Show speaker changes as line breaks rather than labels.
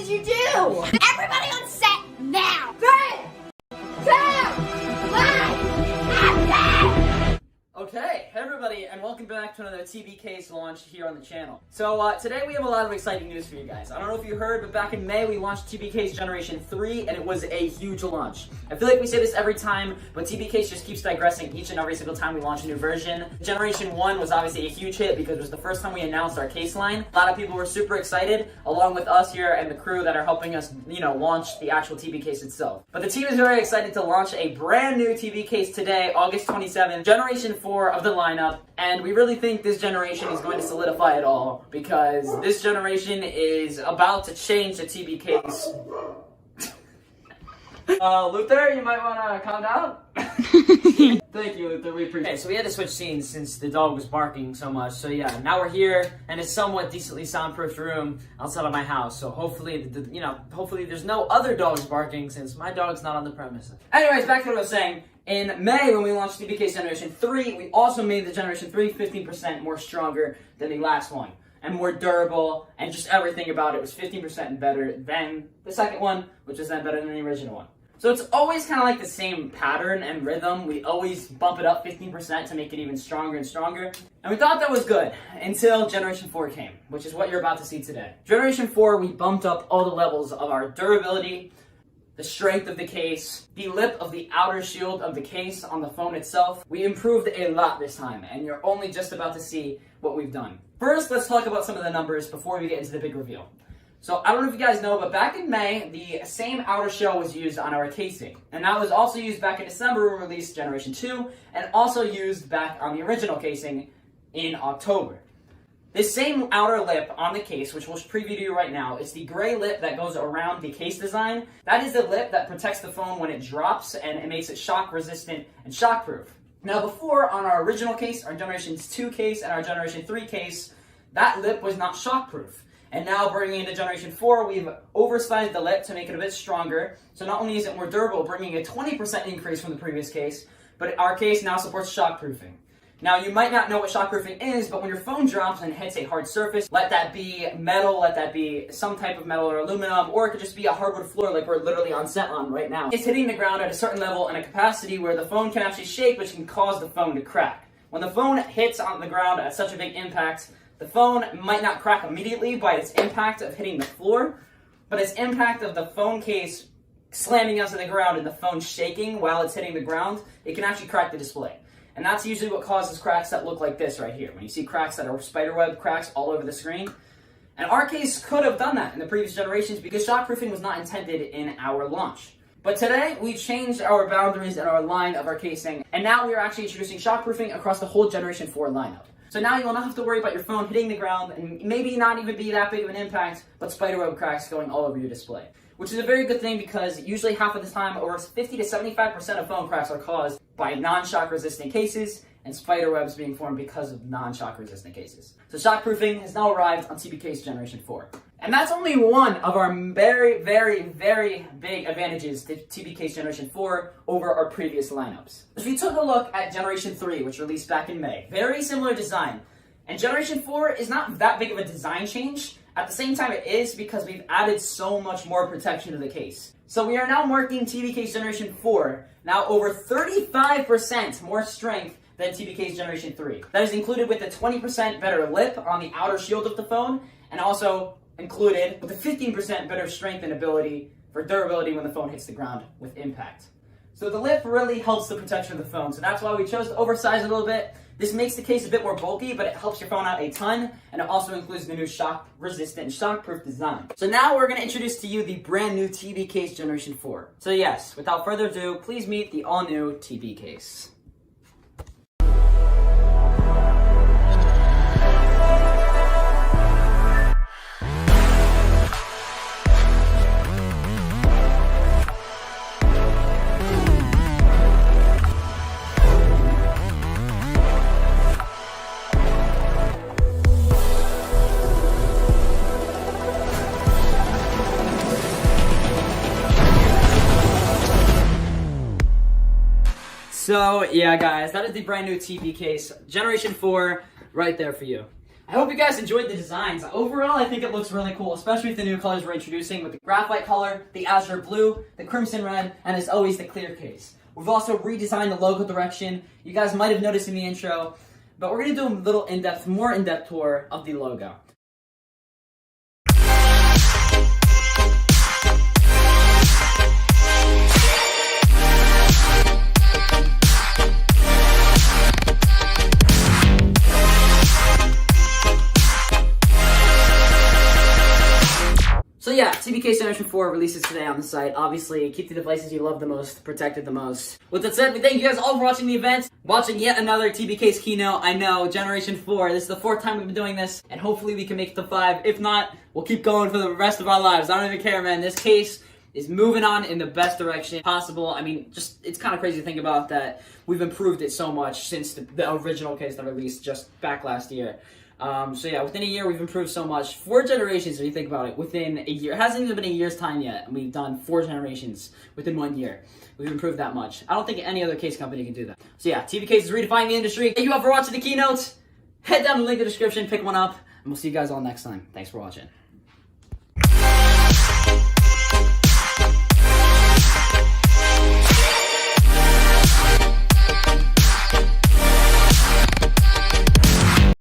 did you do? Everybody on set now! 3, 2, 1, action!
Okay, hey everybody, and welcome back to another TB case launch here on the channel. So today we have a lot of exciting news for you guys. I don't know if you heard, but back in May we launched TB Case Generation 3, and it was a huge launch. I feel like we say this every time, but TB Case just keeps digressing each and every single time we launch a new version. Generation 1 was obviously a huge hit because it was the first time we announced our case line. A lot of people were super excited, along with us here and the crew that are helping us, launch the actual TB case itself. But the team is very excited to launch a brand new TB case today, August 27th, Generation 4 of the lineup, and we really think this generation is going to solidify it all because this generation is about to change the TB case. Luther, you might want to calm down. Thank you, Luther. We appreciate it. So we had to switch scenes since the dog was barking so much. So yeah, now we're here in a somewhat decently soundproof room outside of my house. So hopefully, hopefully there's no other dogs barking since my dog's not on the premises. Anyways, back to what I was saying. In May, when we launched TB Case Generation 3, we also made the Generation 3 15% more stronger than the last one, and more durable, and just everything about it was 15% better than the second one, which was then better than the original one. So it's always kind of like the same pattern and rhythm. We always bump it up 15% to make it even stronger and stronger. And we thought that was good until Generation 4 came, which is what you're about to see today. Generation 4, we bumped up all the levels of our durability, the strength of the case, the lip of the outer shield of the case on the phone itself. We improved a lot this time, and you're only just about to see what we've done. First, let's talk about some of the numbers before we get into the big reveal. So I don't know if you guys know, but back in May, the same outer shell was used on our casing. And that was also used back in December when we released Generation 2, and also used back on the original casing in October. This same outer lip on the case, which we'll preview to you right now, is the gray lip that goes around the case design. That is the lip that protects the phone when it drops, and it makes it shock resistant and shockproof. Now before, on our original case, our Generation 2 case, and our Generation 3 case, that lip was not shockproof. And now bringing into Generation 4, we've oversized the lip to make it a bit stronger. So not only is it more durable, bringing a 20% increase from the previous case, but our case now supports shockproofing. Now, you might not know what shockproofing is, but when your phone drops and hits a hard surface, let that be metal, let that be some type of metal or aluminum, or it could just be a hardwood floor like we're literally on set on right now. It's hitting the ground at a certain level and a capacity where the phone can actually shake, which can cause the phone to crack. When the phone hits on the ground at such a big impact, the phone might not crack immediately by its impact of hitting the floor, but its impact of the phone case slamming onto the ground and the phone shaking while it's hitting the ground, it can actually crack the display. And that's usually what causes cracks that look like this right here. When you see cracks that are spiderweb cracks all over the screen. And our case could have done that in the previous generations because shockproofing was not intended in our launch. But today, we changed our boundaries and our line of our casing, and now we are actually introducing shockproofing across the whole Generation 4 lineup. So now you will not have to worry about your phone hitting the ground and maybe not even be that big of an impact, but spiderweb cracks going all over your display. Which is a very good thing because usually half of the time, over 50 to 75% of phone cracks are caused by non-shock resistant cases and spiderwebs being formed because of non-shock resistant cases. So shockproofing has now arrived on TB Case Generation 4. And that's only one of our very, very, very big advantages to TB Case Generation 4 over our previous lineups. If you took a look at Generation 3, which released back in May, very similar design. And Generation 4 is not that big of a design change. At the same time, it is because we've added so much more protection to the case. So we are now marking TB Case Generation 4 now over 35% more strength than TB Case Generation 3. That is included with the 20% better lip on the outer shield of the phone, and also included with the 15% better strength and ability for durability when the phone hits the ground with impact. So the lip really helps the protection of the phone, so that's why we chose to oversize it a little bit. This makes the case a bit more bulky, but it helps your phone out a ton, and it also includes the new shock-resistant and shock-proof design. So now we're going to introduce to you the brand new TB Case Generation 4. So yes, without further ado, please meet the all-new TB Case. So, yeah guys, that is the brand new TB case, Generation 4, right there for you. I hope you guys enjoyed the designs. Overall, I think it looks really cool, especially with the new colors we're introducing with the graphite color, the azure blue, the crimson red, and as always, the clear case. We've also redesigned the logo direction. You guys might have noticed in the intro, but we're gonna do a little more in-depth tour of the logo. So yeah, TBK Generation 4 releases today on the site. Obviously, keep the devices you love the most, protected the most. With that said, we thank you guys all for watching the event, watching yet another TBK's keynote. I know, Generation 4, this is the 4th time we've been doing this, and hopefully we can make it to 5. If not, we'll keep going for the rest of our lives. I don't even care, man. This case is moving on in the best direction possible. I mean, just, it's kind of crazy to think about that we've improved it so much since the original case that released just back last year. So yeah, within a year we've improved so much. 4 generations, if you think about it, within a year. It hasn't even been a year's time yet, and we've done 4 generations within 1 year. We've improved that much. I don't think any other case company can do that. So yeah, TBK is redefining the industry. Thank you all for watching the keynotes. Head down to the link in the description, pick one up, and we'll see you guys all next time. Thanks for watching.